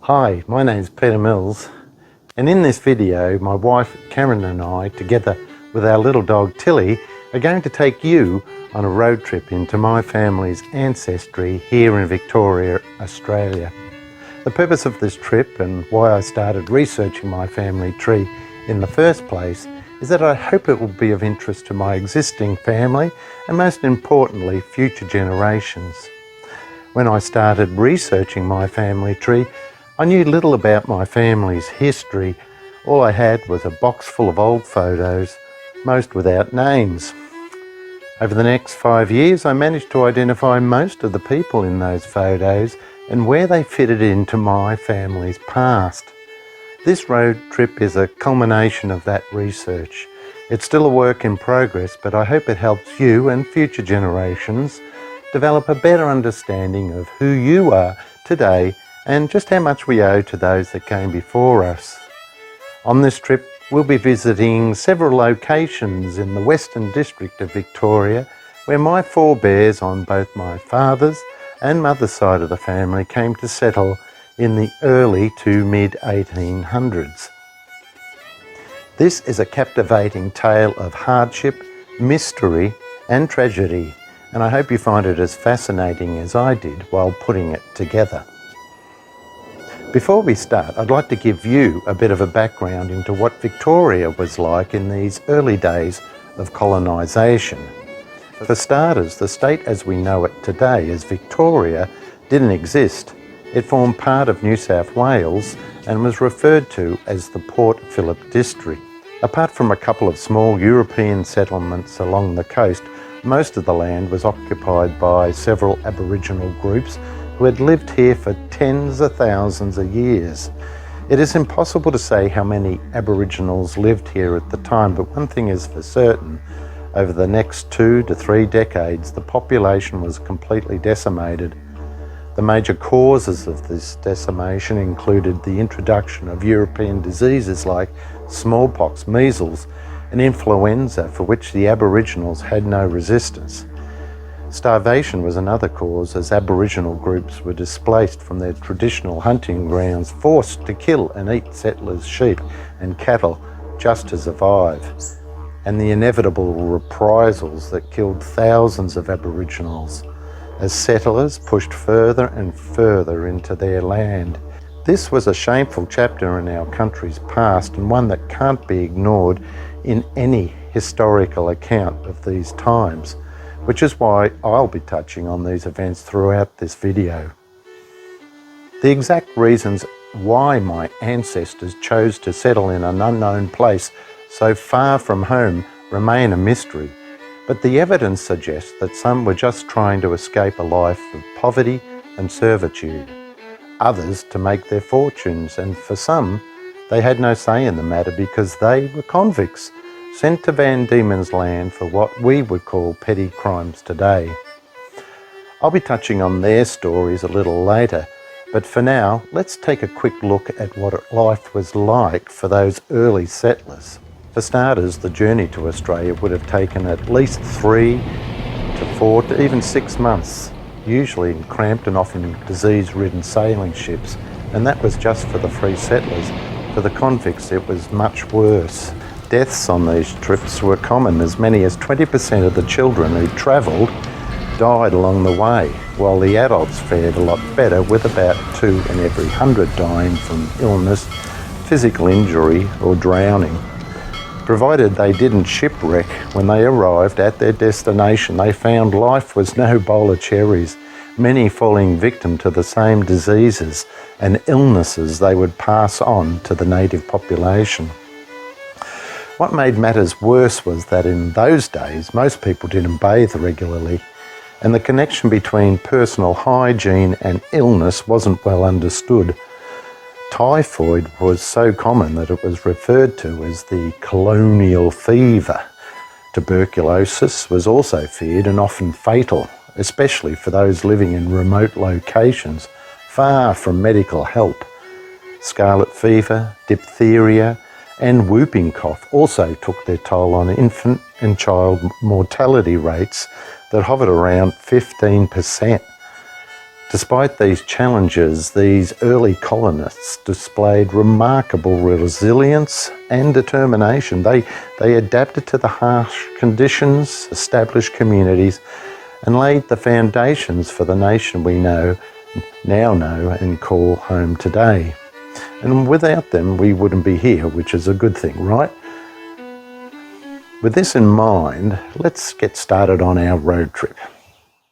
Hi, my name is Peter Mills, and in this video my wife Karen and I, together with our little dog Tilly, are going to take you on a road trip into my family's ancestry here in Victoria, Australia. The purpose of this trip and why I started researching my family tree in the first place is that I hope it will be of interest to my existing family and most importantly future generations. When I started researching my family tree, I knew little about my family's history. All I had was a box full of old photos, most without names. Over the next 5 years, I managed to identify most of the people in those photos and where they fitted into my family's past. This road trip is a culmination of that research. It's still a work in progress, but I hope it helps you and future generations develop a better understanding of who you are today and just how much we owe to those that came before us. On this trip, we'll be visiting several locations in the Western District of Victoria where my forebears on both my father's and mother's side of the family came to settle in the early to mid-1800s. This is a captivating tale of hardship, mystery and tragedy, and I hope you find it as fascinating as I did while putting it together. Before we start, I'd like to give you a bit of a background into what Victoria was like in these early days of colonisation. For starters, the state as we know it today as Victoria didn't exist. It formed part of New South Wales and was referred to as the Port Phillip District. Apart from a couple of small European settlements along the coast, most of the land was occupied by several Aboriginal groups who had lived here for tens of thousands of years. It is impossible to say how many Aboriginals lived here at the time, but one thing is for certain: over the next 2 to 3 decades, the population was completely decimated. The major causes of this decimation included the introduction of European diseases like smallpox, measles, and influenza, for which the Aboriginals had no resistance. Starvation was another cause, as Aboriginal groups were displaced from their traditional hunting grounds, forced to kill and eat settlers' sheep and cattle just to survive, and the inevitable reprisals that killed thousands of Aboriginals as settlers pushed further and further into their land. This was a shameful chapter in our country's past, and one that can't be ignored in any historical account of these times, which is why I'll be touching on these events throughout this video. The exact reasons why my ancestors chose to settle in an unknown place so far from home remain a mystery, but the evidence suggests that some were just trying to escape a life of poverty and servitude, others to make their fortunes, and for some, they had no say in the matter because they were convicts sent to Van Diemen's Land for what we would call petty crimes today. I'll be touching on their stories a little later, but for now, let's take a quick look at what life was like for those early settlers. For starters, the journey to Australia would have taken at least 3 to 4 to even 6 months, usually in cramped and often disease-ridden sailing ships, and that was just for the free settlers. For the convicts, it was much worse. Deaths on these trips were common. As many as 20% of the children who travelled died along the way, while the adults fared a lot better, with about 2 in every 100 dying from illness, physical injury or drowning. Provided they didn't shipwreck when they arrived at their destination, they found life was no bowl of cherries, many falling victim to the same diseases and illnesses they would pass on to the native population. What made matters worse was that in those days, most people didn't bathe regularly, and the connection between personal hygiene and illness wasn't well understood. Typhoid was so common that it was referred to as the colonial fever. Tuberculosis was also feared and often fatal, especially for those living in remote locations, far from medical help. Scarlet fever, diphtheria, and whooping cough also took their toll on infant and child mortality rates that hovered around 15%. Despite these challenges, these early colonists displayed remarkable resilience and determination. They adapted to the harsh conditions, established communities, and laid the foundations for the nation we now know and call home today. And without them, we wouldn't be here, which is a good thing, right? With this in mind, let's get started on our road trip.